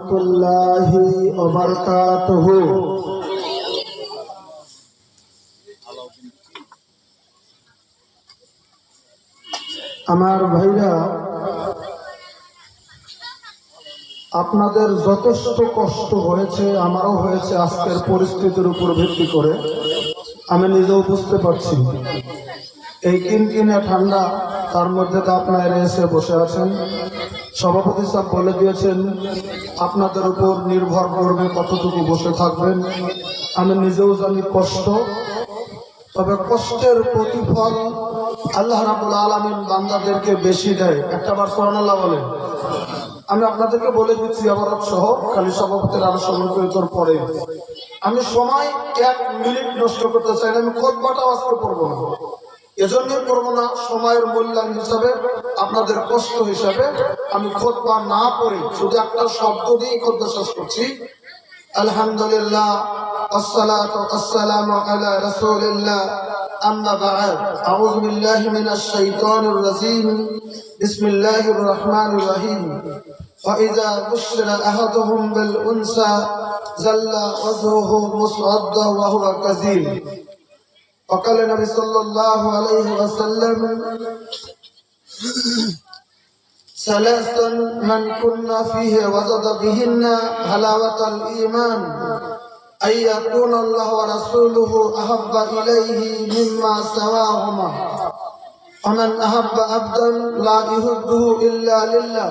রাহমাতুল্লাহি ওয়া বারাকাতুহু। আমার ভাইরা, আপনাদের যথেষ্ট কষ্ট হয়েছে, আমারও হয়েছে আজকের পরিস্থিতির উপর ভিত্তি করে। আমি নিজেও বুঝতে পারছি এই কিনকিনে ঠান্ডা, তার মধ্যে তো আপনারা এসে বসে আছেন। সভাপতি সাহেব বলে দিয়েছেন আপনাদের উপর নির্ভর করবে কতটুকু বসে থাকবেন। আমি নিজেও জানি কষ্ট, তবে কষ্টের প্রতিফল আল্লাহ রাব্বুল আলামিন বান্দাদেরকে বেশি দেয়। একটাবার সুবহানাল্লাহ বলেন। আমি আপনাদেরকে বলে দিচ্ছি আবার সহ, খালি সভাপতির আরো সম্মানিতর পরে আমি সময় 1 মিনিট নষ্ট করতে চাই না। আমি খুতবাটাও আজকে পড়বো না, এজন্যই পড়বো না, সময়ের মূল্যায়ন হিসাবে, আপনাদের কষ্ট হিসাবে আমি খুতবা না পড়ে শুধু একটা শব্দ দিয়েই খুতবা শেষ করছি। আলহামদুলিল্লাহ, আসসালাতু আসসালামু আলা রাসূলিল্লাহ, আম্মা বা'দ, আউযু বিল্লাহি মিনাশ শাইতানির রাজীম, বিসমিল্লাহির রহমানির রহিম। فإذا بشر أحدهم بالأنثى ظل وجهه مسودا وهو كظيم. وقال النبي صلى الله عليه وسلم ثلاث من كنا فيه وجد بهن حلاوة الإيمان أن يكون الله ورسوله أحب إليه مما سواهما ومن أحب عبدا لا يحبه إلا لله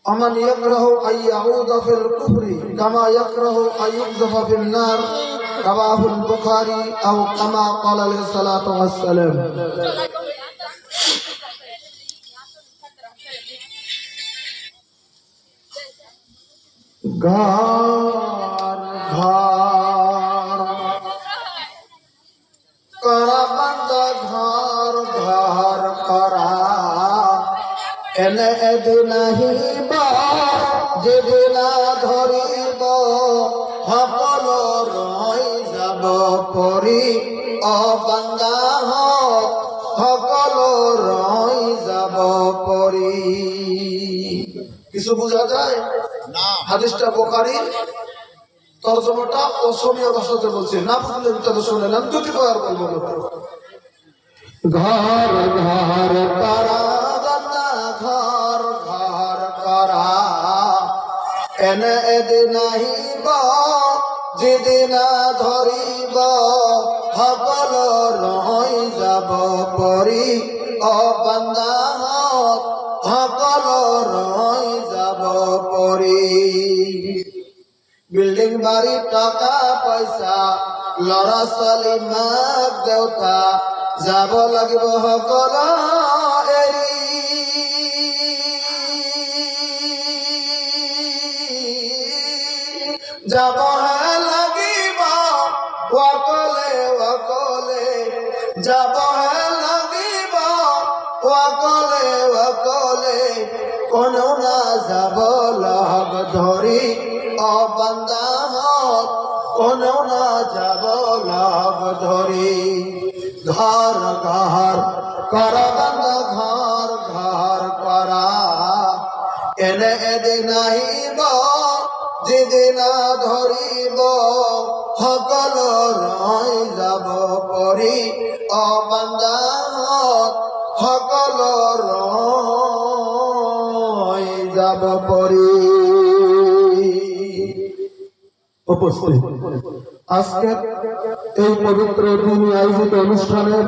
ومن يكره أن يعود في الكفر كما يكره أن يقذف في النار. رواه البخاري أو كما قال عليه الصلاة والسلام. ঘর ঘর করা বান্দা, ঘর ঘর করা এনে এদিনাহিব যেদিনা ধরিব সকল রই যাব পরি। ও বান্দা সকল রই যাব পরি। কিছু বোঝা যায় না? হাদিসটা বুখারীর, তরজমাটা অসমীয়া ভাষাতে বলছে, না বুঝলে ভিতরে শুনে নেন। দুটি কয়ার বলবো। ঘর ঘর করা বান্দা, ঘর ঘর করা এনে এদিনাহিব যেদিনা ধরিব সকল রই যাব পরি। ও বান্দা সকল রই যাব পরি। বিল্ডিং বাড়ি টাকা পয়সা লড়া ছোৱালী মাক দেউতা যাব লাগিব সকল এৰি। যাবহে লাগিব অকলে অকলে, যাবহে লাগিব অকলে অকলে, কোনেও না যাব লগ ধৰি। ও বান্দা কোনেও না যাব লগ ধৰি। ঘর ঘর করা বান্দা, ঘর ঘর করা এনে এদিনাহিব যেদিনা ধরিব সকল রই যাব পরি। ও বান্দা সকল রই যাব পরি। উপস্থিত আজকে এই পবিত্র দিনে আয়োজিত অনুষ্ঠানের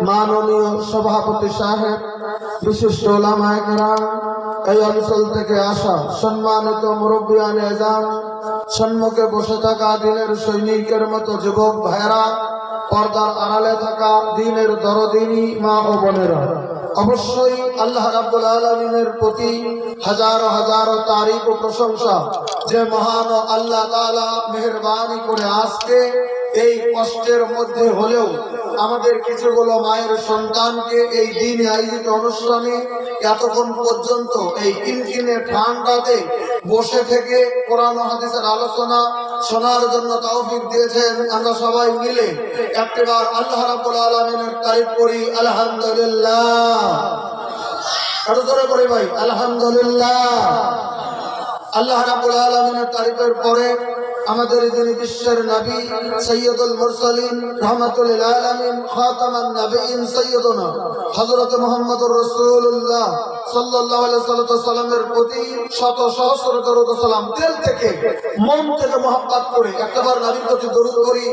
মাননীয় সভাপতি সাহেব, বিশিষ্ট উলামায়ে কেরাম, এই অঞ্চল থেকে আসা সম্মানিত মুরব্বিয়ানে এজাম, সম্মুখে বসে থাকা দিনের সৈনিকের মতো যুবক ভাইরা, পর্দার আড়ালে থাকা দিনের দরদিনী মা ও বোনেরা, অবশ্যই আল্লাহ রাব্বুল আলামিনের প্রতি হাজারো হাজারো তারিফ ও প্রশংসা, যে মহান আল্লাহ তাআলা মেহেরবানি করে আজকে এই কষ্টের মধ্যে হলেও আমাদের কিছুগুলো মায়ের সন্তানকে এই দিনে আয়োজিত অনুষ্ঠানে এতক্ষণ পর্যন্ত এই কিনকিনে ঠান্ডাতে বসে থেকে কোরআন ও হাদিসের আলোচনা শোনার জন্য তৌফিক দিয়েছেন। আমরা সবাই মিলে একবার আল্লাহ রাব্বুল আলামিনের তারিফ করি, আলহামদুলিল্লাহ। আরো জোরে করি ভাই, আলহামদুলিল্লাহ। আল্লাহ রাব্বুল আলামিনের তারিফের পরে আমাদের যিনি বিশ্বের নবী সৈয়দুল মুরসালিন রাহমাতুল লিল আলামিন খাতামান নবিয়্যিন সৈয়দুনা হযরত মুহাম্মদুর রাসূলুল্লাহ সাল্লাল্লাহু আলাইহি সাল্লামের প্রতি শত সহস্র দরুদ ও সালাম দিল থেকে মন থেকে মহব্বত করে একবার নবীর প্রতি দরুদ করি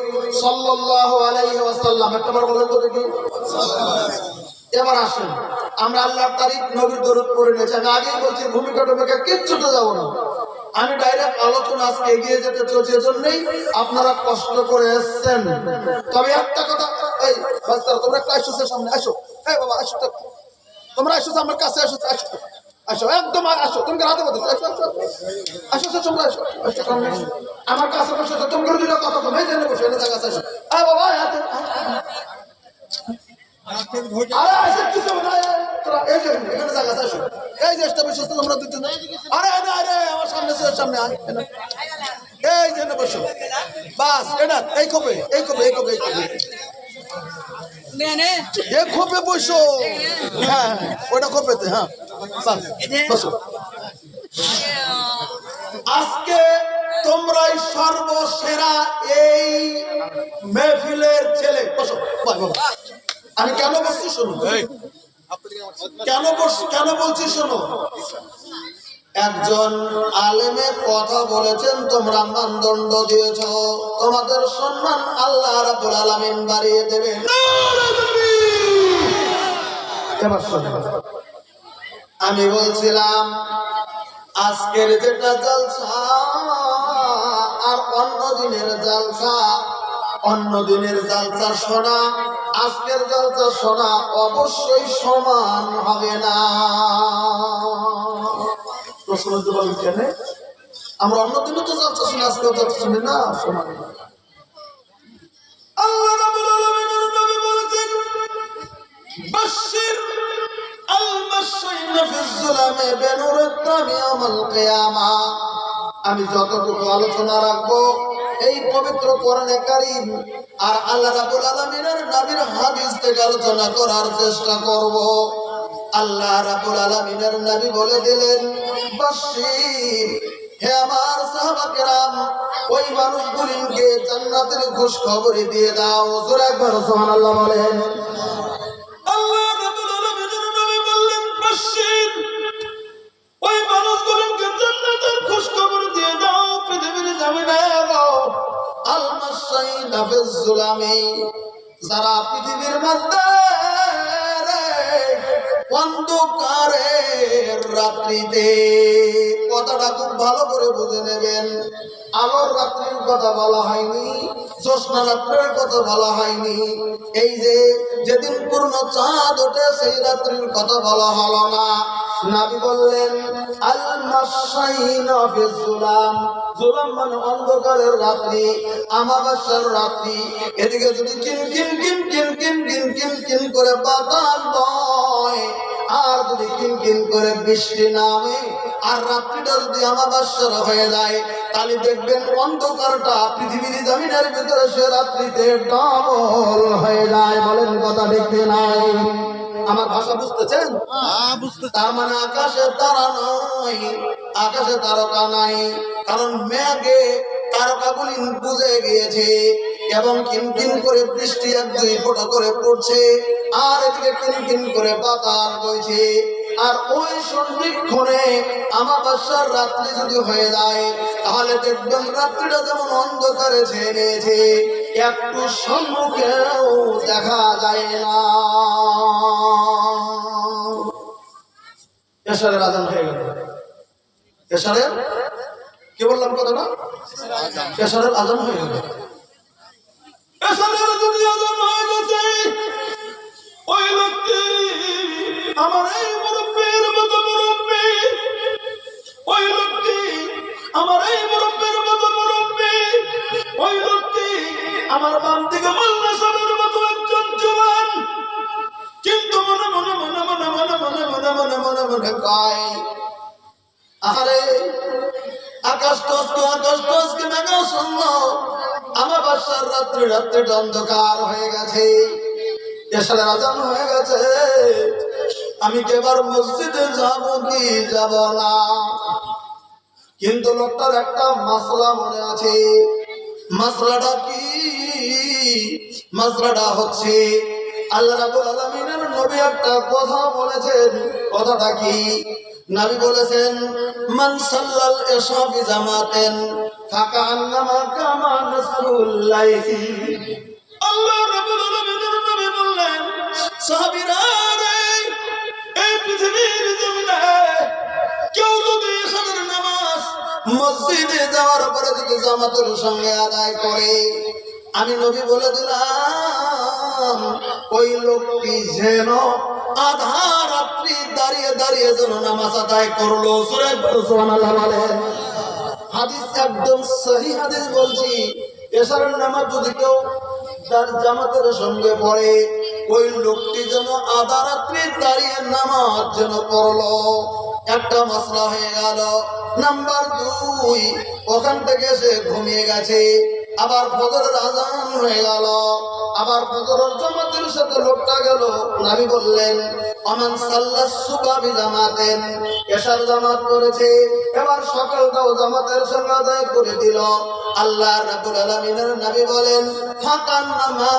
সাল্লাল্লাহু আলাইহি ওয়াসাল্লাম। একবার বলেন তো দেখি এবার আসেন আমরা আল্লাহর তারিফ নবীর দরুদ পড়ে নিয়েছি। আমি আগেই বলছি ভূমিকা টুমিকা কিচ্ছুতে যাবো না, আমি ডাইরেক্ট আলোচনা আজকে এগিয়ে যেতে চলছে, এজন্যই আপনারা কষ্ট করে এসছেন। তবে একটা কথা, এই বাচ্চারা তোমরা একটু আসো, সামনে আসো। এই বাবা আসো, তোমরা আসো আমার কাছে, আসো আসো আসো, একদম আসো, তুমি রাতে বলতে আসো আসো আসো আসো, তোমরা আসো আসো সামনে আসো আমার কাছে বসে, তোমরা দুটো কথা বলো, এই জন্য বসে এনে জায়গা আসো। এই বাবা হাতে আরে আসে কিছু না, তোরা এই যে এখানে জায়গা আসো, এই যে বসে তোমরা দুটো। আরে আরে আমার সামনে সামনে আয়, এই যে বসো বাস, এটা এই খোপে এই খোপে এই খোপে এই খোপে এই খোপে বসো। হ্যাঁ ওটা খোপেতে, হ্যাঁ বসো। আজকে তোমরাই সর্বসেরা এই মেহফিলের ছেলে। বসো বাবা, আমি কেন বসছি শোনো, কেন বলছি শোনো। একজন আলেমের কথা বলেছেন, তোমরা মানদণ্ড দিয়েছ, তোমাদের সম্মান আল্লাহ রাব্বুল আলামিন বাড়িয়ে দেবেন। আমি বলছিলাম আজকের যেটা জলসা আর অন্য দিনের জলসা, অন্য দিনের জলসা শোনা আজকের জলসা শোনা অবশ্যই সমান হবে না। প্রশ্ন কেন আমরা অন্য দিনে তো জলসা শুনি, আজকেও জলসা শুনি না, সমান না। আল্লাহ রাব্বুল আলামিনের নবী বলেছেন বাশশির আল-মাশশিনা ফিজ-যুলামি বিনুর-আত-তামি ইয়াওমাল কিয়ামা। আমি যতটুকু আলোচনা রাখবো এই পবিত্র কোরআনে কারীম আর আল্লাহ রাব্বুল আলামিনের নবীর হাদিস থেকে আলোচনা করার চেষ্টা করব। আল্লাহ রাব্বুল আলামিনের নবী বলে দিলেন বাশশির, হে আমার সাহাবা কেরাম, ওই মানুষগুলিকে জান্নাতের খুশখবরি দিয়ে দাও। জোরে একবার সুবহানাল্লাহ বলেন। আল্লাহ রাব্বুল আলামিনের নবী বললেন বাশশির, ওই মানুষগুলিকে জান্নাতের খুশখবরি দিয়ে দাও। পৃথিবীর জমিনে আল-মাশশিনা ফিজ-যুলামি, যারা পৃথিবীর মধ্যে অন্ধকারের রাত্রিতে, কথাটা খুব ভালো করে বুঝে নেবেন, আলোর রাত্রির কথা বলা হয়নি, জ্যোৎস্না রাত্রের কথা বলা হয়নি, এই যে যেদিন পূর্ণ চাঁদ ওঠে সেই রাত্রির কথা বলা হলো না। নবী বললেন আল-মাশশিনা ফিজ-যুলাম, যুলাম মানে অন্ধকারের রাত্রি, আমাবস্যার রাত্রি। এদিকে যদি কিন কিন কিন কিন কিন কিন কিন কিন করে বাতাস বয়, আর যদি কিন কিন করে বৃষ্টি নামে, আর রাত্রিটা যদি আমাবস্যার হয়ে যায়, তাহলে দেখবেন অন্ধকারটা পৃথিবীর জমিনের ভিতরে সে রাত্রিতে ডবল হয়ে যায়। বলেন কথা দেখতে নাই? আমার ভাষা বুঝতেছেন? তার মানে আকাশে তারা নাই, আকাশে তারকা নাই, কারণ মেঘে তারকাগুলি বুঝে গিয়েছে এবং কিনকিন করে বৃষ্টি এক দুই ফোঁটা করে পড়ছে, আর এদিকে কিনকিন করে বাতাস বইছে। আর ওই সন্ধিক্ষণে আমাবস্যার রাত্রি যদি হয়ে যায়, তাহলে দেখবেন রাত্রিটা যেমন অন্ধকারে ছেয়ে নিয়েছে, একটু সম্মুখেও দেখা যায় না। এশারের আজান হয়ে গেল। এশারের কি বললাম কথা না? এশারের আজান হয়ে গেল। এশারের যদি আজান হয়ে গেছে, ওই ব্যক্তি আমার এই মুরব্বির মতো মুরব্বি, ওই ব্যক্তি আমার এই মুরব্বির মতো মুরব্বি, ওই ব্যক্তি আমার বাম দিকে মোল্লা সাহেবের মতো একজন জওয়ান, কিন্তু মনে মনে মনে মনে মনে মনে মনে মনে মনে মনে কয়, আরে আকাশ টসকে মেঘা শূন্য, আমার বাসার রাত্রিটা অন্ধকার হয়ে গেছে, এশারের আজান হয়ে গেছে, আমি কি এবার মসজিদে যাব কি যাব না? কিন্তু লোকটার একটা মাসলা মনে আছে। মাসলাটা কি? মাসলাটা হচ্ছে আল্লাহ রাব্বুল আলামিনের নবী একটা কথা বলেছেন। কথাটা কি? নবী বলেছেন, মান সাল্লাল ইশা ফি জামাতেন ফাকান্নামা কামা নাসফুল লাইল। আল্লাহ রাব্বুল আলামিনের নবী বললেন, সাহাবীরা রে, এই পৃথিবীর জমিনে কেউ যদি ইশার নামাজ মসজিদে যাওয়ার পরে যদি জামাতের সঙ্গে আদায় করে, আমি নবী বলে দিলাম ওই লোকটি যেন আধা রাত্রি দাঁড়িয়ে দাঁড়িয়ে যেন নামাজ আদায় করলো। সুবহানাল্লাহ বলেন। হাদিস একদম সহিহ হাদিস বলছি। এশারের নামাজ যদি কেউ জামাতের সঙ্গে পড়ে, ওই লোকটি যেন আধা রাত্রি দাঁড়িয়ে নামাজ যেন পড়লো। একটা মাসলা হয়ে গেল। নাম্বার 2, ওখান থেকে সে ঘুমিয়ে গেছে, আবার ফজরের আযান হয়ে গেল, আবার ফজরের জামাতের সাথে লোকটা গেল। নবী বললেন, আমান সাল্লাস সুবহা বিজামাতেন, এশার জামাত করেছে, এবার সকালটাও জামাতের সঙ্গে আদায় করে দিল। আল্লাহ রাব্বুল আলামিনের নবী বলেন, ফাকান্নামা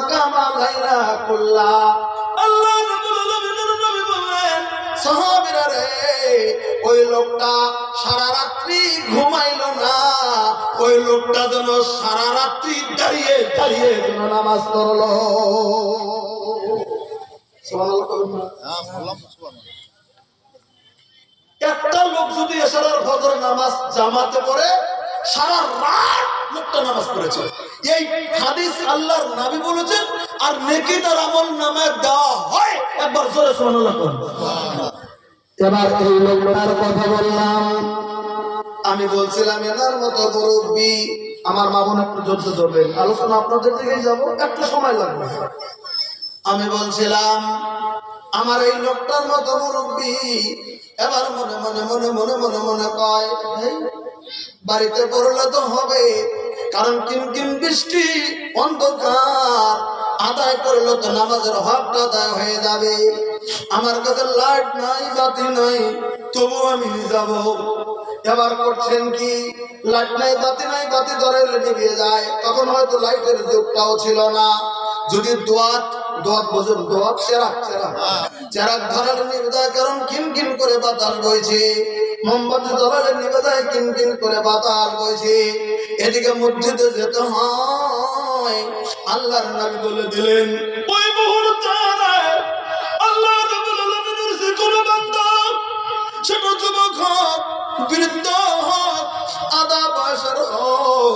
কামা লাইলা কুল্লা। আল্লাহ রাব্বুল আলামিনের নবী বললেন, সাহাবীরা রে, ওই লোকটা সারা রাত্রি ঘুমাইলো না, ওই লোকটা যেন সারা রাত্রি দাঁড়িয়ে দাঁড়িয়ে যেন নামাজ পড়লো। একটা লোক যদি এশারের ফজর নামাজ জামাতে পড়ে, সারা রাত লোকটা নামাজ পড়েছে। এই হাদিস আল্লাহর নবী বলেছেন, আর নেকি তার আমল নামায় দেওয়া হয়। একবার জোরে সুবহানাল্লাহ করুন। এবার এই লোকটার কথা বললাম। আমি বলছিলাম এনার মতো মুরব্বী, আমার মা বোন একটু ধৈর্য ধরবেন, আলোচনা আপনাদের দিকেই যাব, একটু সময় লাগবে। আমি বলছিলাম আমার এই লোকটার মতো মুরব্বী এবার মনে মনে মনে মনে মনে মনে কয়, বাড়িতে পড়লে তো হবে, কারণ কিনকিন বৃষ্টি, অন্ধকার, আদায় করলে তো নামাজের হকটা আদায় হয়ে যাবে। আমার কাছে লাইট নাই, বাতি নাই, তবু আমি যাব। এবার করছেন কি, লাইট নাই, বাতি নাই, বাতি ধরাইলে নিভে যায়। তখন হয়তো লাইটের যুগটাও ছিল না। যদি দোয়াত বোঝেন, দোয়াত চেরাক ধরালে নিভে যায়, কারণ কিনকিন করে বাতাস বইছে। মোমবাতি ধরালে নিভে যায়, কিনকিন করে বাতাস বইছে। এদিকে মসজিদে যেতে হয়। আল্লাহর নবী বলে দিলেন, ওই মুহূর্তে আল্লাহ রাব্বুল আলামিনের যে কোনো বান্দা, সেটা যুবক হোক, বৃদ্ধ হোক, আধা বয়সের হোক,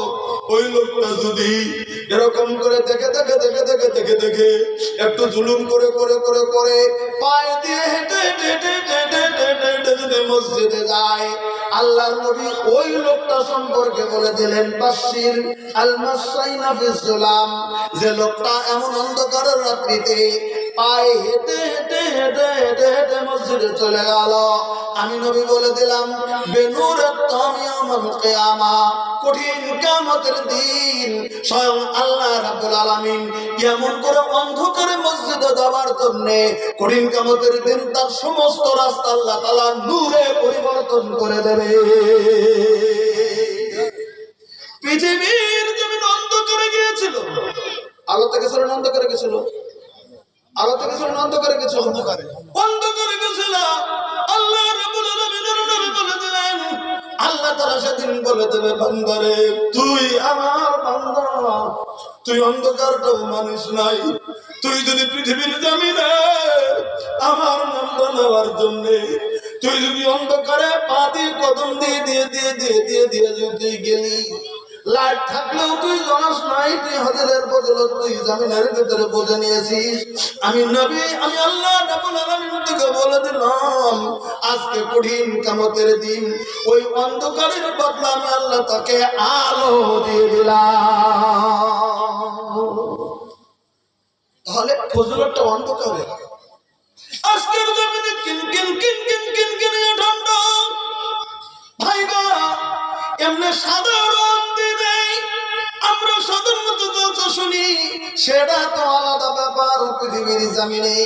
ওই লোকটা যদি এরকম করে দেখে দেখে দেখে দেখে দেখে দেখে একটু জুলুম করে করে করে করে পায়ে দিয়ে হেঁটে হেঁটে হেঁটে হেঁটে হেঁটে হেঁটে যদি মসজিদে যায়, আল্লাহর নবী ওই লোকটা সম্পর্কে বলে দিলেন, বাশশির আল মাশাইনা ফিস যুলাম, যে লোকটা এমন অন্ধকারের রাত্রিতে পায়ে হেঁটে হেঁটে হেঁটে হেঁটে হেঁটে মসজিদে চলে গেল, আমি নবী বলে দিলাম, বেনূরাত তামিয়ামাল কিয়ামা, কঠিন কিয়ামতের দিন স্বয়ং আল্লাহ রাব্বুল আলামিন কেমন করে অন্ধকারে মসজিদে যাওয়ার জন্য কঠিন কিয়ামতের দিন তার সমস্ত রাস্তা আল্লাহ তাআলা নূরে পরিবর্তন করে দেবে। পৃথিবীর জমিন অন্ধকারে গিয়েছিল, আলো থেকে ছিল না, অন্ধকারে গেছিল, আলো থেকে ছিল না, অন্ধকারে গেছিল, অন্ধকারে গেছিল। আল্লাহ রাব্বুল আলামিনের নবী বলে দিলেন, আল্লাহ তাআলা সেদিন বলে দেবে, বান্দারে তুই আমার বান্দা, তুই অন্ধকারটাও মানিস নাই। তুই যদি পৃথিবীর জমিনে আমার নামটা নেওয়ার জন্য তুই যদি অন্ধকারে পা দিয়ে কদম দিয়ে দিয়ে দিয়ে দিয়ে দিয়ে দিয়ে যদি গেলি, লাইট থাকলেও তুই জানাস নাই, তুই হাজারের বদলত তুই জামিনের ভিতরে বুঝে নিয়েছিস। আমি নবী, আমি আল্লাহ রাব্বুল আলামিন থেকে বলে দিলাম, আজকে কঠিন কিয়ামতের দিন ওই অন্ধকারের বদলা আমি আল্লাহ তাকে আলো দিয়ে দিলাম। তাহলে ফজলতটা অন্ধকারে, আজকের জমিনে কিন কিন কিন কিন কিন কিন ঠান্ডা ভাইগা, এমনি সাধারণ দিনে আমরা সাধারণত যত শুনি সেটা তো আলাদা ব্যাপার। পৃথিবীর জমিনে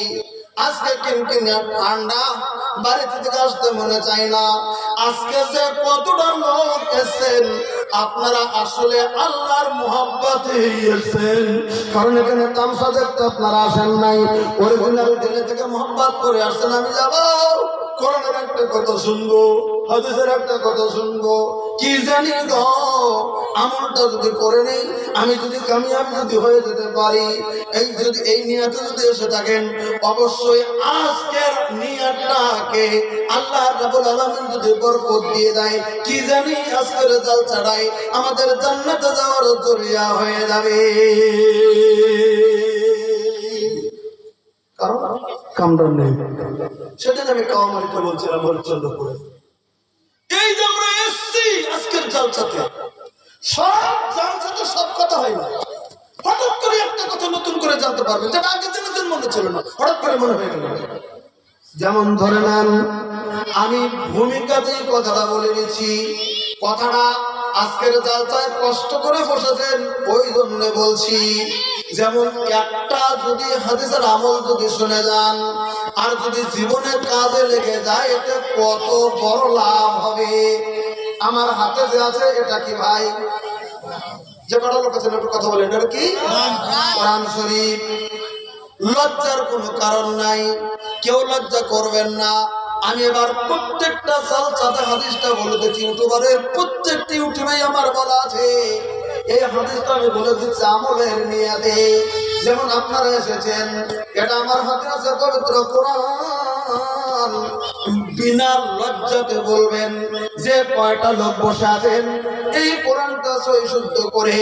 আজকে কিন কিন ঠান্ডা, বাড়িতে থেকে আসতে মনে চায় না। আজকে যে কতটা লোক এসেছেন, আপনারা আসলে আল্লাহর মুহাব্বতে এসেছেন, কারণ এখানে তামসা দেখতে আপনারা আসেন নাই, অরিজিনাল দিলে থেকে মুহাব্বত করে আসছেন। আমি যাব কোরআনের একটা কথা শুনবো, হাদিসের একটা কথা শুনবো, কি জানি গো আমলটা যদি করে নেই, আমি যদি কামিয়াব যদি হয়ে যেতে পারি, এই নিয়তে যদি এসে থাকেন, অবশ্যই আজকের নিয়তটাকে আল্লাহ রাব্বুল আলামিন যদি বরকত দিয়ে দেয়, কি জানি আজকের জালসাটাই আমাদের জান্নাতে যাওয়ার জরিয়া হয়ে যাবে। কারণ কামড় নেই, সেদিন আমি কাওয়ামারিতে বলছিলাম হরিচন্দ্র করে, এই যে আমরা এসছি আজকের জালসাতে, সব জালসাতে সব কথা হয় না, হঠাৎ করে একটা কথা নতুন করে জানতে পারবেন, যেটা আগে দিনের মনে ছিল না, হঠাৎ করে মনে হয়ে গেল। যেমন ধরে নেন, আমি ভূমিকাতেই কথাটা বলে দিচ্ছি, কথাটা আজকের জালসায় কষ্ট করে বসেছেন ওই জন্য বলছি। যেমন একটা যদি হাদিসের আমল যদি শুনে যান আর যদি জীবনের কাজে লেগে যায়, এতে কত বড় লাভ হবে। আমার হাতে যে আছে এটা কি ভাই, যে কটা লোক আছেন একটু কথা বলেন, এটা কি কোরআন শরীফ। লজ্জার কোনো কারণ নাই, কেউ লজ্জা করবেন না। আমি এবার প্রত্যেকটা জালসাতে হাদিসটা বলে দিচ্ছি, ইউটিউবারের প্রত্যেকটি ইউটিউবেই আমার বলা আছে। এই হাদিসটা আমি বলে দিচ্ছি আমলের নিয়াতে। যেমন আপনারা এসেছেন, এটা আমার হাতে আছে পবিত্র কোরআন, বিনা লজ্জাতে বলবেন যে কয়টা লোক বসে আছেন এই কোরআনটা সহি শুদ্ধ করে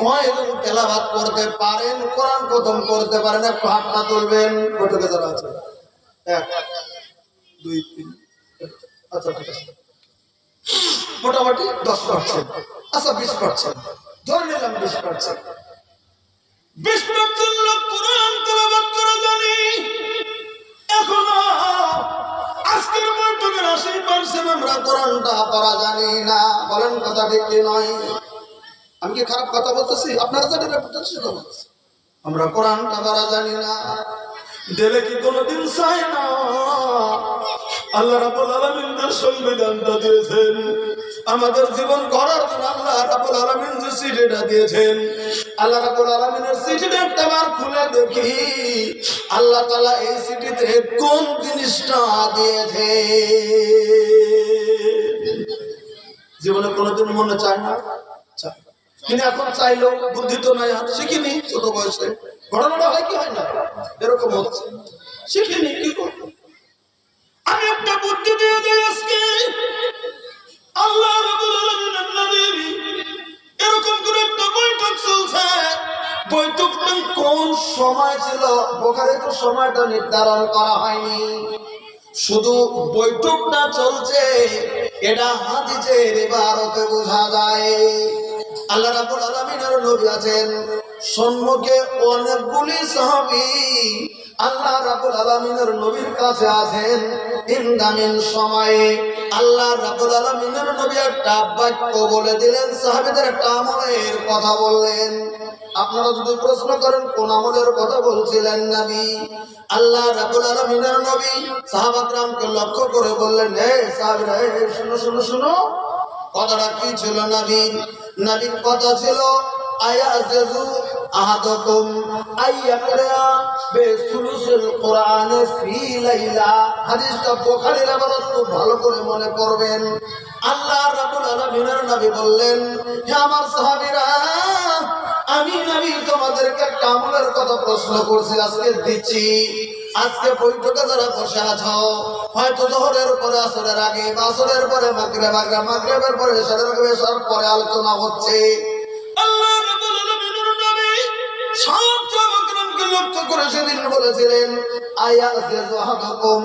কয়জন তেলাওয়াত করতে পারেন, কোরআন খতম করতে পারেন, একটু হাতটা তুলবেন। কতকে যারা আছে, 1 2 3, আচ্ছা ঠিক আছে, মোটামুটি 10%, আচ্ছা 20%, ধরে নিলাম 20%। 20% লোক কোরআন তেলাওয়াত করে জানি, এখনো আজকের বৈঠকের 80% আমরা কোরআনটা পড়া জানি না। বলেন কথা ঠিক কি নয়? আমি কি খারাপ কথা বলতেছি? আপনারা জানেন আমরা কোরআনটা পড়া জানি না। দিলে কি কোনোদিন চাই না আল্লাহ রাব্বুল আলামিন যে সংবিধানটা দিয়েছেন আমাদের জীবন গড়ার জন্য, আল্লাহ রাব্বুল আলামিন যে চিঠিটা দিয়েছেন, আল্লাহ রাব্বুল আলামিনের চিঠিটা একবার খুলে দেখি আল্লাহ তাআলা এই চিঠিতে কোন জিনিসটা দিয়েছে। জীবনে কোনোদিন মনে চায় না, কিন্তু এখন চাইলেও বুদ্ধি তো নাই, শিখিনি ছোট বয়সে। ঘটনাটা হয় কি হয় না, এরকম হচ্ছে, শিখিনি কি করবো। আমি একটা বুদ্ধি দিয়ে যাই আজকে, আল্লাহ রাব্বুল আলামিনের নবী এরকম করে একটা বৈঠক চলছে। বৈঠকটা কোন সময় ছিল বুখারী তো সময়টা নির্ধারণ করা হয়নি, শুধু বৈঠকটা চলছে এটা হাদিসের ইবারতে বোঝা যায়। আল্লাহ রাব্বুল আলামিনের নবী আছেন, সম্মুখে অনেকগুলি সাহাবী আল্লাহ রাব্বুল আলামিনের নবীর কাছে আছেন। ইনদামিন সময়ে আল্লাহ রাব্বুল আলামিনের নবী একটা বাক্য বলে দিলেন, সাহাবীদের একটা আমলের কথা বললেন। আপনারা যদি প্রশ্ন করেন কোন আমলের কথা বলছিলেন নবী, আল্লাহ রাব্বুল আলামিনের নবী সাহাবাকরামকে লক্ষ্য করে বললেন, হে সাহাবীরা, শুনো শুনো শুনো, কথাটা কি ছিল নবীর? নবীর কথা ছিল আয়াজু আহাদুকুম আইয়াকরা বিসুলুসিল কোরআনে ফি লাইলা। হাদিসটা বুখারীর ইবারত খুব ভালো করে মনে করবেন। আল্লাহ রাব্বুল আলামিনের নবী বললেন, হে আমার সাহাবীরা, আমি নবী তোমাদেরকে একটা আমলের কথা প্রশ্ন করছি, আজকে দিচ্ছি। আজকে বৈঠকে যারা বসে আছো, হয়তো যোহরের পরে আসরের আগে, আসরের পরে মাগরিব, মাগরিবের পরে এশারের আগে, এশার পরে আলোচনা হচ্ছে। আল্লাহ রাব্বুল আলামিনের নবী সব সাহাবাকে লক্ষ্য করে সেদিন বলেছিলেন, আয়াযু আহাদুকুম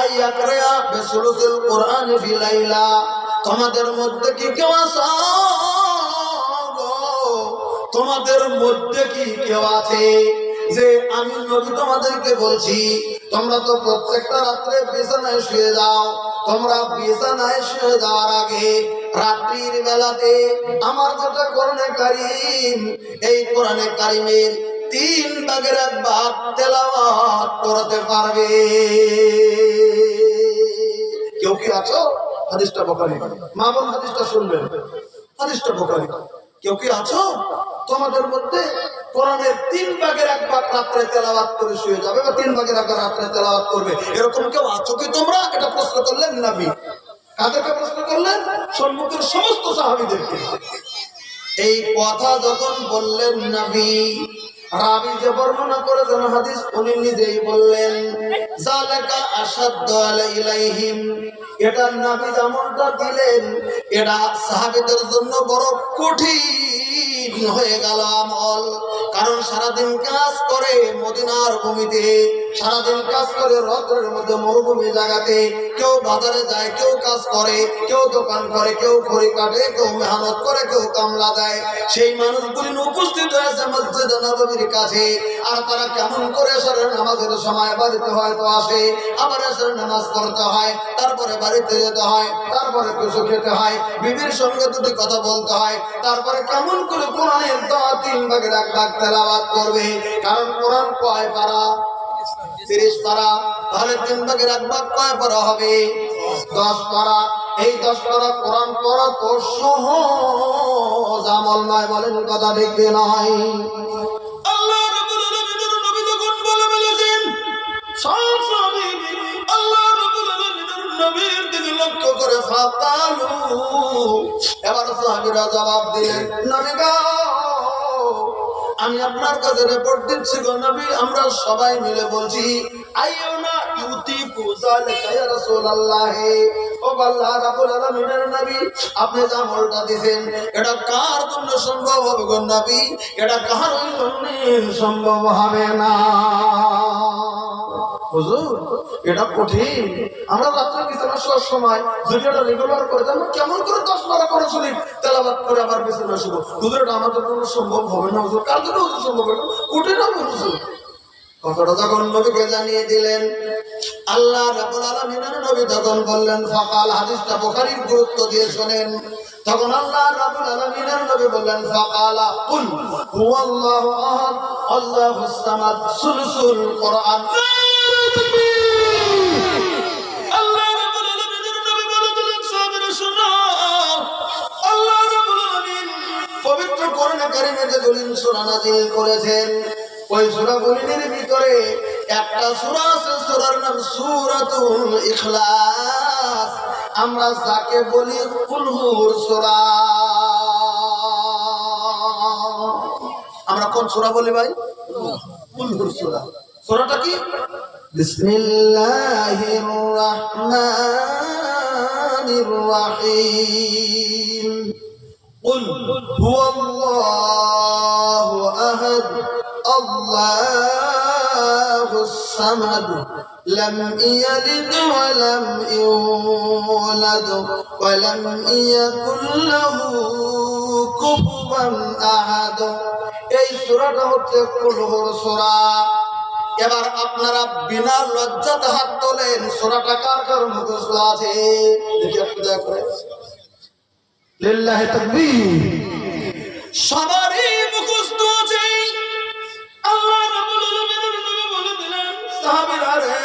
আইয়াকরা বিসুলুসিল কোরআনি ফি লাইলা। তোমাদের মধ্যে কি কেউ আছে, তোমাদের মধ্যে কি কেউ আছে যে আমি নবী তোমাদেরকে বলছি, তোমরা তো প্রত্যেকটা রাত্রে বিছানায় শুয়ে যাও, তোমরা বিছানায় শুয়ে যাওয়ার আগে রাত্রির বেলাতে আমার যেটা কোরআনে কারীম, এই কোরআনে কারীমের 3 ভাগের 1 ভাগ তেলাওয়াত করতে পারবে। কেউ কি আছো? হাদিসটা বুখারী। মা বোন হাদিসটা শুনবেন, হাদিসটা বুখারী। কেউ কি আছো তোমাদের মধ্যে কোরআনের 3 ভাগের 1 ভাগ রাত্রে তেলাওয়াত করে শুয়ে যাবে, বা 3 ভাগের 1 ভাগ রাত্রে তেলাওয়াত করবে, এরকম কেউ আছো কি তোমরা? এটা প্রশ্ন করলেন নবী। কাদেরকে প্রশ্ন করলেন? সম্মুখের সমস্ত সাহাবীদেরকে। এই কথা যখন বললেন নবী, রাবী যে বর্ণনা করেছেন হাদিস, উনি নিজেই বললেন যালাকা আশাদ্দু আলাইহিম, এটা নবী যেমনটা দিলেন এটা সাহাবীদের জন্য বড় কঠিন হয়ে গেল আমল। কারণ সারাদিন কাজ করে মদিনার ভূমিতে, সারাদিন কাজ করে রৌদ্রের মধ্যে মরুভূমি জায়গাতে, কেউ বাজারে যায়, কেউ কাজ করে, কেউ দোকান করে, কেউ খড়ি কাটে, কেউ মেহনত করে, কেউ কামলা দেয়। সেই মানুষগুলি উপস্থিত হয়েছে মসজিদ নববীর কাছে। আর তারা কেমন করে এশারের নামাজের সময় বাড়িতে হয়তো আসে, আবার এশারের নামাজ পড়তে হয়, তারপরে বাড়িতে যেতে হয়, তারপরে কিছু খেতে হয়, বিবির সঙ্গে দুটি কথা বলতে হয়, তারপরে কেমন করে কোরআনের 3 ভাগের 1 ভাগ তেলাওয়াত করবে। কারণ কোরআন কয় পারা? 30 পারা। তাহলে 3 ভাগের 1 ভাগ কয় পারা হবে? 10 পারা। এই 10 পারা কোরআন পড়া তো সহজ আমল নয়, বলেন কথা ঠিক নয়? আল্লাহ রাব্বুল আলামিনের নবী যখন বলেছেন সব সাহাবী আল্লাহ রাব্বুল আলামিনের নবীর দিকে লক্ষ্য করে ফাকালু, এবার সাহাবীরা জবাব দিলেন নবী গো, আমি আপনার কাছে রিপোর্ট দিচ্ছি গো নবী, আমরা সবাই মিলে বলছি আইয়ুনা ইউতিকু যালিকা ইয়া রাসূলুল্লাহ। ও আল্লাহ রাব্বুল আলামিনের নবী, আপনি যে আমলটা দিবেন এটা কার জন্য সম্ভব হবে গো নবী? এটা কার জন্য সম্ভব হবে না হুজুর, এটা কঠিন। আমরা রাত্রে বিছানা শোয়ার সময় যদি এটা রেগুলার করে আমরা কেমন করে 10 পারা করে শুনি তেলাওয়াত করে আবার বিছানা শুব, হুজুর এটা আমাদের জন্য সম্ভব হবে না হুজুর। কার জন্য হুজুর সম্ভব হবে? কঠিন হবে হুজুর। কথাটা যখন নবীকে জানিয়ে দিলেন, আল্লাহ রাব্বুল আলামিনের নবী তখন বললেন ফাকাল, হাদিসটা বুখারীর গুরুত্ব দিয়ে শুনেন। তখন আল্লাহ রাব্বুল আলামিনের নবী বললেন ফাকালা কুল হুয়াল্লাহু আহাদ আল্লাহুস সামাদ সুলসুল কোরআন। আল্লাহ রাব্বুল আলামিনের নবী বলে দিলেন সাহাবীরা শুনো, আল্লাহ রাব্বুল আলামিন পবিত্র কোরআনে কারীমে যে সূরা নাযিল করেছেন, ওই সূরাগুলির ভিতরে একটা সূরা আছে, সূরার নাম সূরাতুল ইখলাস। আমরা যাকে বলি কুলহুর সূরা। আমরা কোন সূরা বলি ভাই? কুলহুর সূরা। সূরাটা কি? বিসমিল্লাহির রাহমানির রাহিম। কুল হুয়াল্লাহু আহাদ আল্লাহুস সামাদ লাম ইয়ালিদ ওয়া লাম ইউলাদ ওয়া লাম ইয়াকুল লাহু কুফুয়ান আহাদ। এই সূরাটা হচ্ছে কুলহুর সূরা। এবার আপনারা বিনা লজ্জাতে হাত তোলেন, সূরাটা কার কার মুখস্থ আছে দেখি একটু দয়া করে। লিল্লাহি তাকবীর। সবারই মুখস্থ আছে। আল্লাহ রাব্বুল আলামিনের নবী বলে দিলেন সাহাবীরা রে,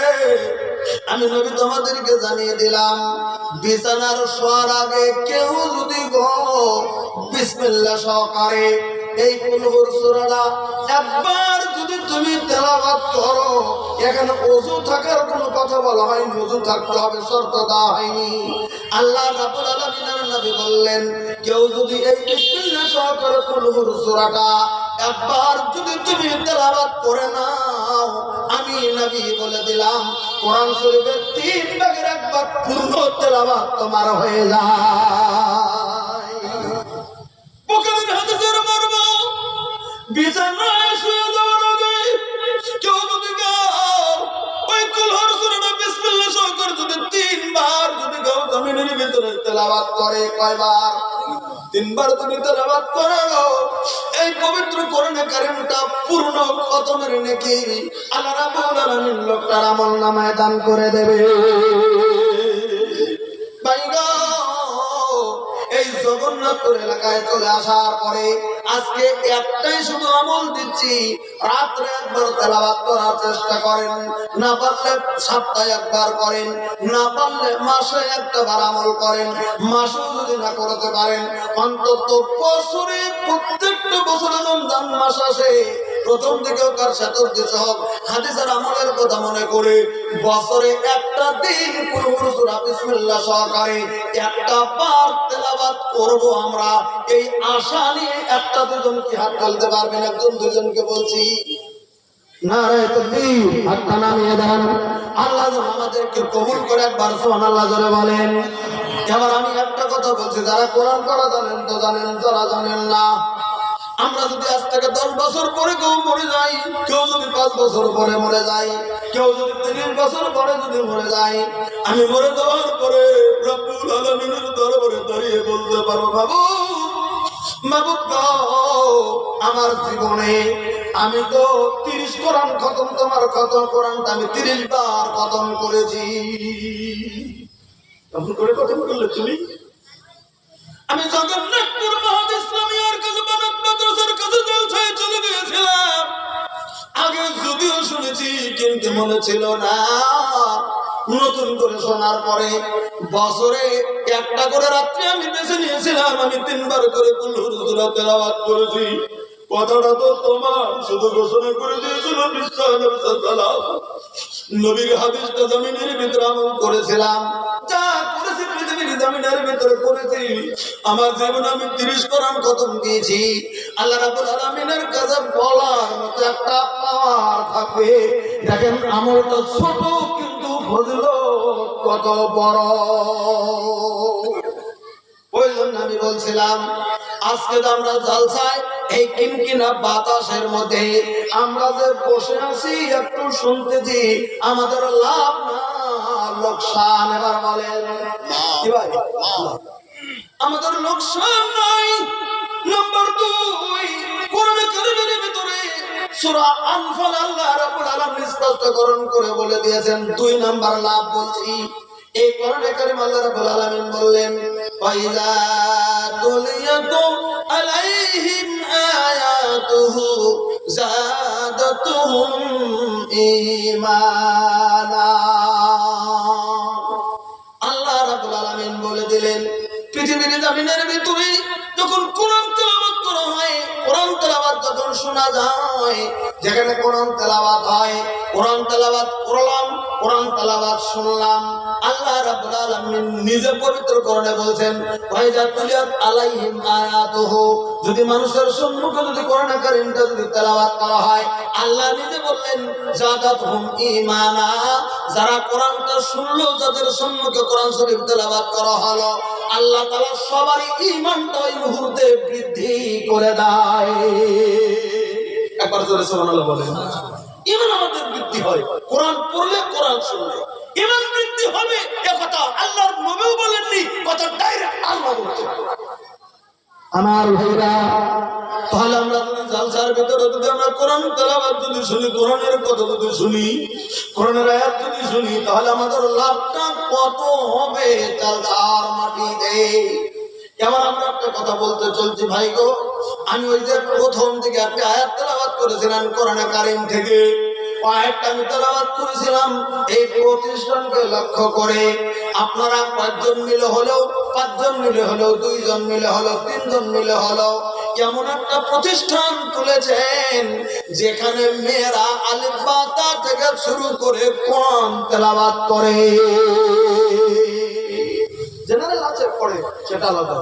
আমি নবী তোমাদেরকে জানিয়ে দিলাম বিছানার শোয়ার আগে কেউ যদি গো বিসমিল্লাহ সহকারে এই কুলহুর সূরাটা একবার যদি তুমি তেলাওয়াত করো, এখানে ওযু থাকার কোনো কথা বলা হয়নি, ওযু থাকতে হবে শর্ত দেওয়া হয়নি। আল্লাহ রাব্বুল আলামিনের নবী বললেন কেউ যদি এই বিসমিল্লাহ সহকারে কুলহুর সূরাটা একবার যদি তুমি তেলাওয়াত করে নাও, আমি নবী বলে দিলাম কোরআন শরীফের 3 ভাগের 1 ভাগ পূর্ণ তেলাওয়াত তোমার হয়ে যায়। বুখারীর হাদিসের মর্ম, বিছানায় শুয়ে যাওয়ার আগে কেউ যদি ওই কুলহুর সূরাটা বিসমিল্লাহ সহকারে যদি 3 বার যদি জমিনের ভিতরে তেলাওয়াত করে, কয়বার? 3 বার তুমি তেলাওয়াত করো, এই পবিত্র কোরআনে কারীমটা পূর্ণ খতমের নেকি আল্লাহ রাব্বুল আলামিন লোকটার আমলনামায় দান করে দেবে। ভাই গো, এই জগন্নাথপুর এলাকায় চলে আসার পরে আজকে একটাই শুধু আমল দিচ্ছি, রাত্রে একবার তেলাওয়াত করার চেষ্টা করেন, না পারলে সপ্তাহে একবার করেন, না পারলে মাসে একটা বার আমল করেন। মাসেও যদি না করতে পারেন, অন্তত বছরে প্রত্যেকটা বছরে রমজান মাস আসে, প্রথম দিকে হোক আর শেষের দিকে হোক, হাদিসের আমলের কথা মনে করে বছরে একটা দিন কুল সূরা বিসমিল্লাহ সহকারে একটা বার তেলাওয়াত করব আমরা। এই আশা নিয়ে একটা দুজন কি হাত তুলতে পারবেন? একজন দুজনকে বলছি, নারায়ে তাকবীর, হাতটা নামিয়ে দেন। আল্লাহ যেন আমাদেরকে কবুল করে। একবার সুবহানাল্লাহ জোরে বলেন। এবার আমি একটা কথা বলছি, যারা কোরআন পড়া জানেন তো জানেন, যারা জানেন না, আমরা যদি আজ থেকে 10 বছর পরে কেউ মরে যাই, কেউ যদি 5 বছর পরে মরে যাই, কেউ যদি 30 বছর পরে যদি মরে যাই, আমি মরে যাওয়ার পরে রব্বুল আলামিনের দরবারে দাঁড়িয়ে বলতে পারবো, মাবুদ গো, আমার জীবনে আমি তো 30 কোরআন খতম, তোমার খতম কোরআনটা আমি 30 বার খতম করেছি। খতম করে খতম করলে তুমি? আমি জগন্নাথপুর মহাদ ইসলামিয়ার কাছে বানাত মাদ্রাসার কাছে জলসায় চলে গিয়েছিলাম। আগে যদিও শুনেছি কিন্তু মনে ছিল না। নতুন করে শোনার পরে বছরে একটা করে রাত্রি আমি বেছে নিয়েছিলাম, আমি 3 বার করে কুল সূরা তেলাওয়াত করেছি। কথাটা তো তোমার শুধু ঘোষণা করে দিয়েছিল নবীর হাদিসটা জমিনের ভিতরে আমল করেছিলাম, যা করেছি পৃথিবীর জমিনের ভিতরে করেছি। আমার জীবনে আমি 30 কোরআন খতম দিয়েছি। আল্লাহ রাব্বুল আলামিনের কাছে বলার মতো একটা পাওয়ার থাকবে। দেখেন আমলটা ছোট কিন্তু ফজিলত কত বড়। ওই জন্য আমি বলছিলাম, আজকে তো আমরা জলসায় এই কিনকিনা বাতাসের মধ্যে আমরা যে বসে আছি একটু শুনতেছি, আমাদের লাভ না লোকসান? এবার বলেন কি ভাই? আমাদের লোকসান নাই। নাম্বার 2, কোরআন কারীমের ভিতরে সূরা আনফাল আল্লাহ রাব্বুল আলামিন স্পষ্টকরণ করে বলে দিয়েছেন 2 নাম্বার লাভ বলছি। এই কোরআনে কারীম আল্লাহ রাব্বুল আলামিন বললেন, ওয়াইযা তুলিয়াতু আলাইহিম আয়াতুহু যাদাতুহুম ঈমানা। আল্লাহ রাব্বুল আলামিন বলে দিলেন, পৃথিবীর জমিনের ভিতরে যখন কোরআন তেলাওয়াত করা হয়, কোরআন তেলাওয়াত যখন শোনা যায়, যেখানে কোরআন তেলাওয়াত হয়, কোরআন তেলাওয়াত করলাম, কোরআন তেলাওয়াত শুনলাম, আল্লাহ রাব্বুল আলামিন নিজে পবিত্র কোরআনে বলছেন, ওয়াইযা তুলিয়াত আলাইহিম আয়াতুহু, যদি মানুষের সম্মুখে যদি কোরআন কারীমটা যদি তেলাওয়াত করা হয়, আল্লাহ নিজে বললেন যাদাতুহুম ঈমানা, যারা কোরআনটা শুনলো, যাদের সম্মুখে কোরআন শরীফ তেলাওয়াত করা হলো, আল্লাহ তাআলা সবারই ঈমানটা ওই মুহূর্তে বৃদ্ধি করে দেয়। একবার জোরে সুবহানাল্লাহ বলেন। ঈমান আমাদের বৃদ্ধি হয় কোরআন পড়লে, কোরআন শুনলে ঈমান বৃদ্ধি হবে। এই কথা আল্লাহর নবীও বলেননি, কথা ডাইরেক্ট আল্লাহ বলছেন। আমার ভাইরা, তাহলে আমরা যদি জালসার ভিতরে যদি আমরা কোরআন তেলাওয়াত যদি শুনি, কোরআনের কথা যদি শুনি, কোরআনের আয়াত যদি শুনি, তাহলে আমাদের লাভটা কত হবে জালসার মাটিতে। এবার আমরা একটা কথা বলতে চলছি ভাই গো, আমি ওই যে প্রথম দিকে একটা আয়াত তেলাওয়াত করেছিলাম কোরআনে কারীম থেকে, আয়াতটা আমি তেলাওয়াত করেছিলাম এই প্রতিষ্ঠানকে লক্ষ্য করে। আপনারা 5 জন মিলে হলেও, 5 জন মিলে হলেও, 2 জন মিলে হলেও, 3 জন মিলে হলেও এমন একটা প্রতিষ্ঠান তুলেছেন যেখানে মেয়েরা আলিফ বা তা থেকে শুরু করে কোরআন তেলাওয়াত করে। জেনারেল আছে পড়ে, সেটা আলাদা।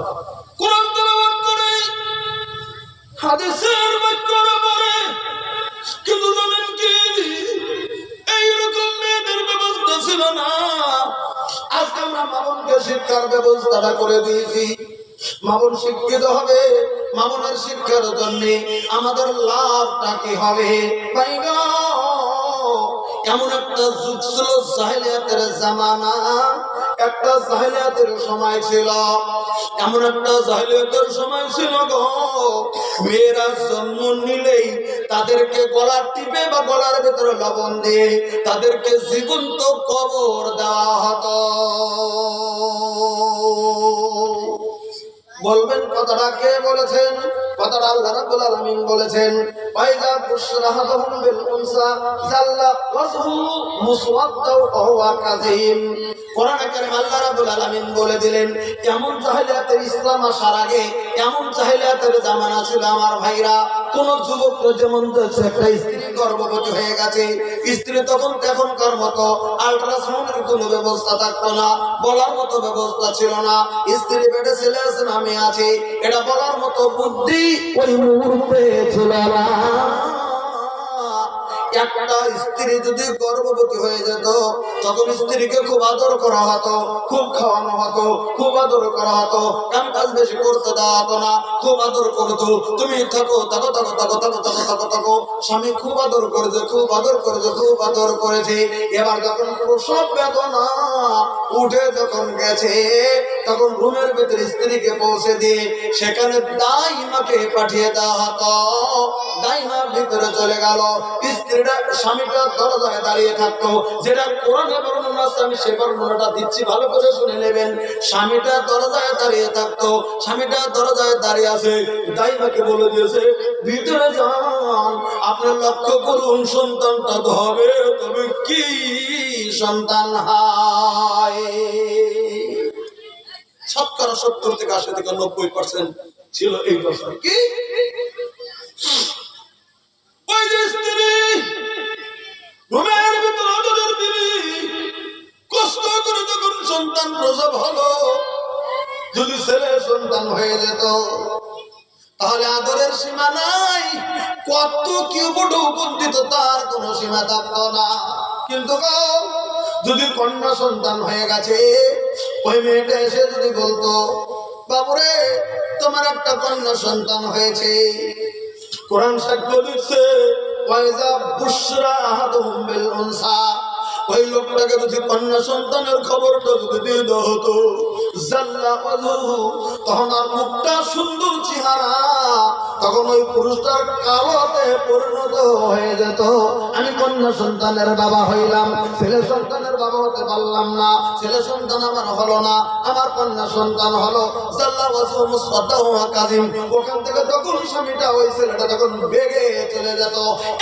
কোরআন তেলাওয়াত করে, হাদিসের ব্যাখ্যা পড়ে, কিন্তু জানেন কি, এইরকম মেয়েদের ব্যবস্থা ছিল না। আজকে আমরা মামুনকে শিক্ষার ব্যবস্থাটা করে দিয়েছি। মামুন শিক্ষিত হবে, মামুনের শিক্ষার জন্য আমাদের লাভটা কি হবে? ভাই গো, এমন একটা যুগ ছিল, জাহেলিয়াতের জামানা, একটা জাহেলিয়াতের সময় ছিল, এমন একটা জাহেলিয়াতের সময় ছিল গো, মেয়েরা জন্ম নিলেই তাদেরকে গলার টিপে বা গলার ভেতরে লবণ দিয়ে তাদেরকে জীবন্ত কবর দেওয়া হতো। বলবেন কথাটা কে বলেছেন? কথাটা আল্লাহ রাব্বুল আলামিন বলেছেন, ওয়াইজা বুশরা আহাদুহুম বিল উনসা জাল্লা ওয়াজহু মুসওয়াদ্দাও ওয়া হুয়া কাযীম। কোরআনে কারীম আল্লাহ রাব্বুল আলামিন বলে দিলেন, এমন জাহেলিয়াতের ইসলাম আসার আগে এমন জাহেলিয়াতের জামানা ছিল আমার ভাইরা, কোন যুবক যেমন দেখছে একটা স্ত্রী গর্ভবতী হয়ে গেছে, স্ত্রী তখন এখনকার মতো আল্ট্রাসাউন্ডের কোনো ব্যবস্থা থাকতো না, বলার মতো ব্যবস্থা ছিল না, স্ত্রী পেটে ছেলে আছে না মেয়ে আছে এটা বলার মতো বুদ্ধি ওই মুহূর্তে ছিল না। একটা স্ত্রী যদি গর্ভবতী হয়ে যেত তখন স্ত্রীকে খুব আদর করা হতো, খুব খাওয়ানো হতো, খুব আদর করা হতো, কাম কাজ বেশি করতে দেওয়া হতো না, খুব আদর করতো। তুমি থাকো থাকো থাকো থাকো থাকো থাকো থাকো থাকো, স্বামী খুব আদর করেছে, খুব আদর করেছে, খুব আদর করেছে। এবার যখন প্রসব বেদনা উঠে যখন গেছে তখন রুমের ভিতরে স্ত্রীকে পৌঁছে দিয়ে সেখানে দাইমাকে পাঠিয়ে দেওয়া হতো। দাইমার ভিতরে চলে গেল, স্ত্রীটা স্বামীটা দরজায় দাঁড়িয়ে থাকতো, যেটা কোরআনে বর্ণনা আছে আমি সে বর্ণনাটা দিচ্ছি, ভালো করে শুনে নেবেন। স্বামীটা দরজায় দাঁড়িয়ে থাকতো, স্বামীটা দরজায় দাঁড়িয়ে আছে, দাইমাকে বলে দিয়েছে ভিতরে যান, আপনার লক্ষ্য করুন সন্তানটা তো হবে, তবে কি সন্তান হয়। 70 থেকে 80 থেকে 90% ছিল এই দশা। কি ওই যে স্ত্রী রুমের ভিতরে আদরের বিবি কষ্ট করে যখন সন্তান প্রসব হলো, যদি ছেলে সন্তান হয়ে যেত তাহলে আদরের সীমা নাই, কত কি উপঢৌকন দিত তার কোনো সীমা থাকতো না। কিন্তু যদি কন্যা সন্তান হয়ে গেছে, ওই মেয়েটা এসে যদি বলতো বাবুরে তোমার একটা কন্যা সন্তান হয়েছে, কোরআন সাক্ষ্য দিচ্ছে ওয়াইজা বুশরা আহাদুহুম বিল উনসা, ওই লোকটাকে যদি কন্যা সন্তানের খবরটা যদি দিয়ে দেওয়া হতো জাল্লা ওয়াজহু, তখন আর মুখটা সুন্দর চেহারা, তখন ওই পুরুষটার কালোতে পরিণত হয়ে যেত। আমি কন্যা সন্তানের বাবা হইলাম, ছেলে সন্তানের বাবা হতে পারলাম না, ছেলে সন্তান আমার হলো না, আমার কন্যা সন্তান হলো। জাল্লা ওয়াজহু মুসওয়াদ্দাও ওয়া কাযীম, ওখান থেকে তখন স্বামীটা ওই ছেলেটা তখন বেগে চলে যেত।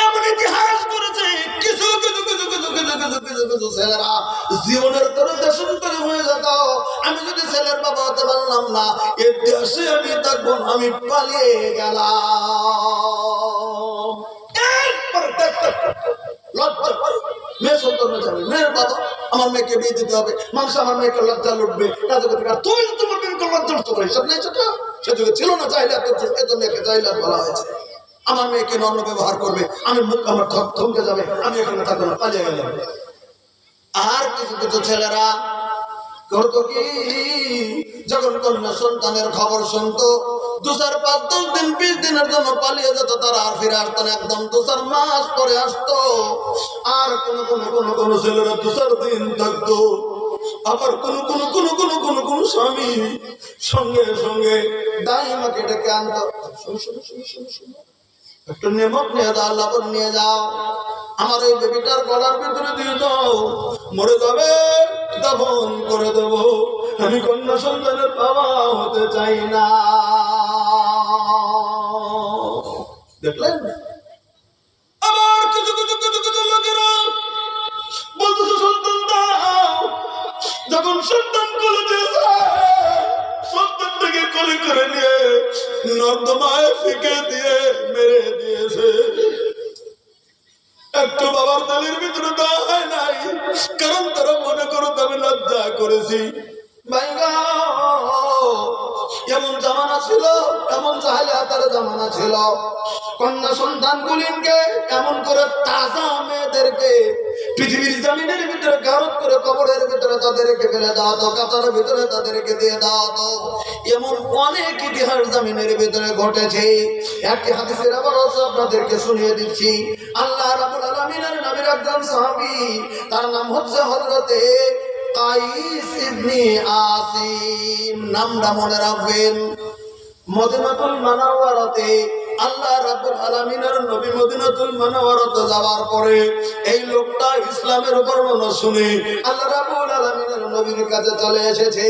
এমন ইতিহাস করেছে কিছু কিছু কিছু কিছু কিছু কিছু কিছু কিছু ছেলেরা জীবনের তরে দেশান্তরী হয়ে যেত। আমি যদি ছেলের বাবা হতে পারলাম না, এর দেশে আমি থাকবো, আমি পালিয়ে গেলাম। লজ্জা করে মেয়ে সন্তান যাবে, মেয়ের বাবা আমার মেয়েকে বিয়ে দিতে হবে, মানুষ আমার মেয়েকে লজ্জা লুটবে, তুমি তোমার মেয়েকে লজ্জা লুটতে পারি সব নেই, সেটা সে যুগে ছিল না, চাইলে এজন্য একে চাইলে বলা হয়েছে। আমার মেয়েকে অন্য ব্যবহার করবে, আমি মুখ আমার থমকে যাবে, আমি এখানে থাকবো না, পালিয়ে গেলাম। আর কিছু কিছু ছেলেরা করতো কি, যখন কন্যা সন্তানের খবর শুনতো 2-4, 5, 10 দিন 20 দিনের জন্য পালিয়ে যেত, তারা আর ফিরে আসতো না, একদম 2-4 মাস পরে আসতো। আর কোন ছেলেরা 2-4 দিন থাকতো। আবার কোন স্বামী সঙ্গে সঙ্গে দাইমাকে ডেকে আনতো, একটু নেমক নিয়ে যাও, লবণ নিয়ে যাও, আমার এই বেবিটার গলার ভিতরে দিয়ে দাও, মরে যাবে দাফন করে দেব, আমি কন্যা সন্তানের বাবা হতে চাই না। দেখলেন? আবার কিছু কিছু কিছু কিছু লোকেরা বলতেছে সন্তান দাও, যখন সন্তান কোলে দিয়েছে সন্তানটাকে কোলে করে নিয়ে নর্দমায় ফিকে দিয়ে মেরে দিয়েছে। একটু বাবার তালির ভিতরে দেওয়া হয় নাই, কারণ তারা মনে করো আমি লজ্জা করেছি। এমন জামানা ছিল, এমন জাহেলিয়াতের জামানা ছিল, কন্যা সন্তান গুলিনকে এমন করে তাজা মেয়েদেরকে পৃথিবীর জমিনের ভিতরে গারদ করে কবরের ভিতরে তাদেরকে ফেলে দেওয়া হতো, কাতার ভিতরে তাদেরকে দিয়ে দেওয়া হতো। এমন অনেক ইতিহাস জমিনের ভিতরে ঘটেছে। একটি হাদিসের আবার আপনাদেরকে শুনিয়ে দিচ্ছি। আল্লাহ রাব্বুল আলামিনের নবীর একজন সাহাবী, তার নাম হচ্ছে হযরতে কাইস ইবনে আসিম, নামটা মনে রাখবেন। মদিনাতুল মুনাওয়ারাতে আল্লাহ রাব্বুল আলামিনের নবী মদিনাতুল মুনাওয়ারাতে যাওয়ার পরে এই লোকটা ইসলামের বর্ণনা শুনে আল্লাহ রাব্বুল আলামিনের নবীর কাছে চলে এসেছে।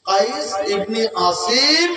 কাইস ইবনে আসিম